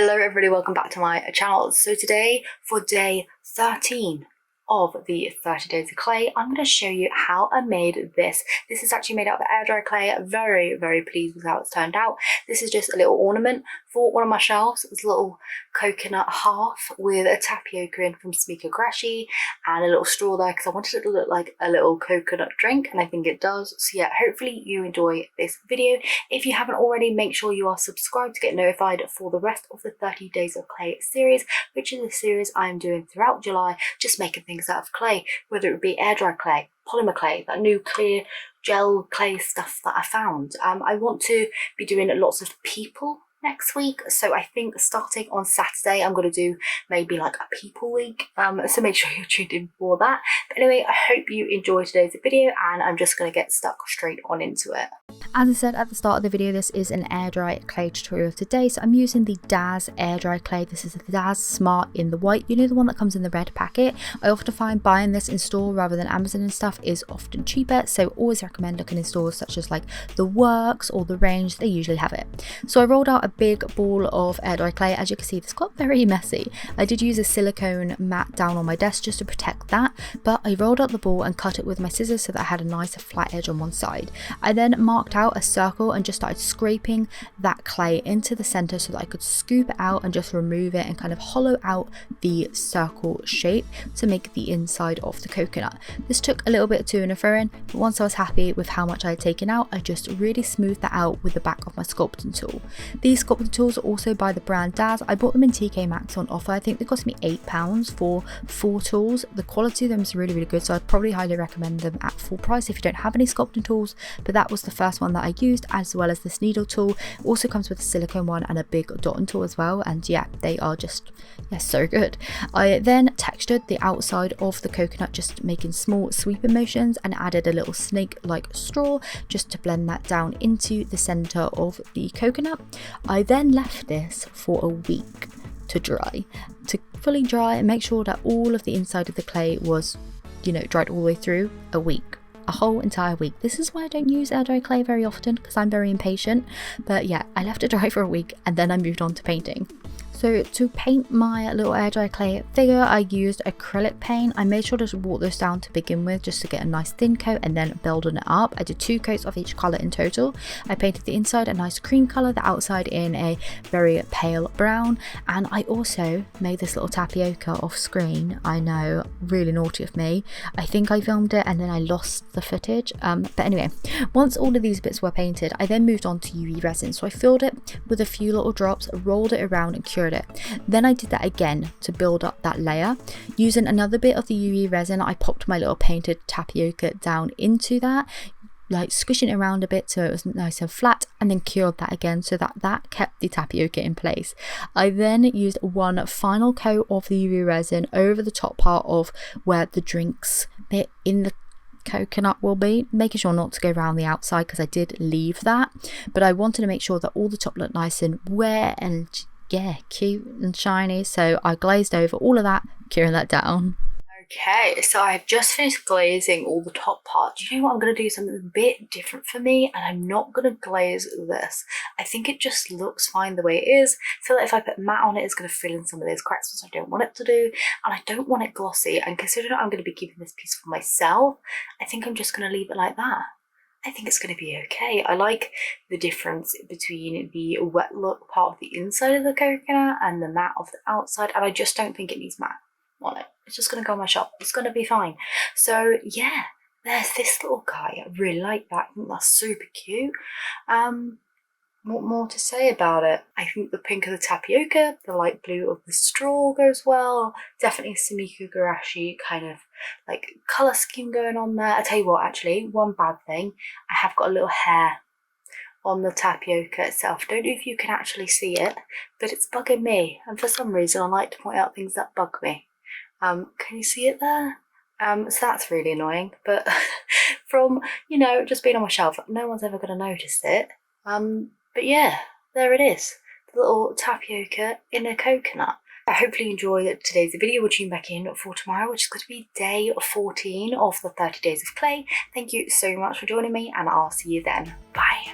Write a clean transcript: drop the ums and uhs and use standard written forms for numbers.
Hello everybody, welcome back to my channel. So today, for day 13 of the 30 days of clay, I'm going to show you how I made this. This is actually made out of air dry clay. Very pleased with how it's turned out. This is just a little ornament for one of my shelves. It's a little coconut half with a tapioca in from Sumikko Gurashi and a little straw there because I wanted it to look like a little coconut drink, and I think it does. So yeah, hopefully you enjoy this video. If you haven't already, make sure you are subscribed to get notified for the rest of the 30 days of clay series, which is a series I am doing throughout July, just making things out of clay, whether it be air dry clay, polymer clay, that new clear gel clay stuff that I found. I want to be doing lots of people next week, so I think starting on Saturday I'm going to do maybe like a people week, so make sure you're tuned in for that. But anyway, I hope you enjoyed today's video and I'm just going to get stuck straight on into it. As I said at the start of the video, this is an air dry clay tutorial today, so I'm using the Daz air dry clay. This is the Daz Smart in the white, you know, the one that comes in the red packet. I often find buying this in store rather than Amazon and stuff is often cheaper, so always recommend looking in stores such as like the Works or the Range. They usually have it. So I rolled out a big ball of air dry clay. As you can see, this got very messy. I did use a silicone mat down on my desk just to protect that, but I rolled out the ball and cut it with my scissors so that I had a nice flat edge on one side. I then marked out a circle and just started scraping that clay into the center so that I could scoop it out and just remove it and kind of hollow out the circle shape to make the inside of the coconut. This took a little bit of to and fro in, but once I was happy with how much I had taken out, I just really smoothed that out with the back of my sculpting tool. These sculpting tools are also by the brand Daz. I bought them in TK Maxx on offer. I think they cost me £8 for 4 tools. The quality of them is really good, so I'd probably highly recommend them at full price if you don't have any sculpting tools. But that was the first one that I used, as well as this needle tool. It also comes with a silicone one and a big dotting tool as well, and yeah, they are just so good. I then textured the outside of the coconut, just making small sweeping motions, and added a little snake like straw just to blend that down into the center of the coconut. I then left this for a week to dry, to fully dry and make sure that all of the inside of the clay was, you know, dried all the way through. A week. A whole entire week. This is why I don't use air dry clay very often, because I'm very impatient. But yeah, I left it dry for a week and then I moved on to painting. So to paint my little air dry clay figure, I used acrylic paint. I made sure to water this down to begin with just to get a nice thin coat and then building it up. I did 2 coats of each colour in total. I painted the inside a nice cream colour, the outside in a very pale brown, and I also made this little tapioca off screen. I know, really naughty of me. I think I filmed it and then I lost the footage. But anyway, once all of these bits were painted, I then moved on to UV resin. So I filled it with a few little drops, rolled it around and cured it. Then I did that again to build up that layer. Using another bit of the UV resin, I popped my little painted tapioca down into that, like squishing it around a bit so it was nice and flat, and then cured that again so that kept the tapioca in place. I then used one final coat of the UV resin over the top part of where the drinks bit in the coconut will be, making sure not to go around the outside because I did leave that, but I wanted to make sure that all the top looked nice and wet and yeah, cute and shiny, so I glazed over all of that, curing that down. Okay, so I've just finished glazing all the top part. Do you know what? I'm going to do something a bit different for me, and I'm not going to glaze this. I think it just looks fine the way it is. I feel like if I put matte on it, it's going to fill in some of those cracks, which I don't want it to do, and I don't want it glossy. And considering I'm going to be keeping this piece for myself, I think I'm just going to leave it like that. I think it's going to be okay. I like the difference between the wet look part of the inside of the coconut and the matte of the outside, and I just don't think it needs matte on it. It's just going to go on my shop. It's going to be fine. So yeah, there's this little guy. I really like that. I think that's super cute. What more to say about it? I think the pink of the tapioca, the light blue of the straw goes well. Definitely Sumikko Gurashi kind of like colour scheme going on there. I tell you what, actually, one bad thing, I have got a little hair on the tapioca itself. Don't know if you can actually see it, but it's bugging me. And for some reason, I like to point out things that bug me. Can you see it there? So that's really annoying. But from, you know, just being on my shelf, no one's ever going to notice it. But yeah, there it is, the little tapioca in a coconut. I hopefully you enjoyed today's video. We'll tune back in for tomorrow, which is going to be day 14 of the 30 days of clay. Thank you so much for joining me, and I'll see you then. Bye.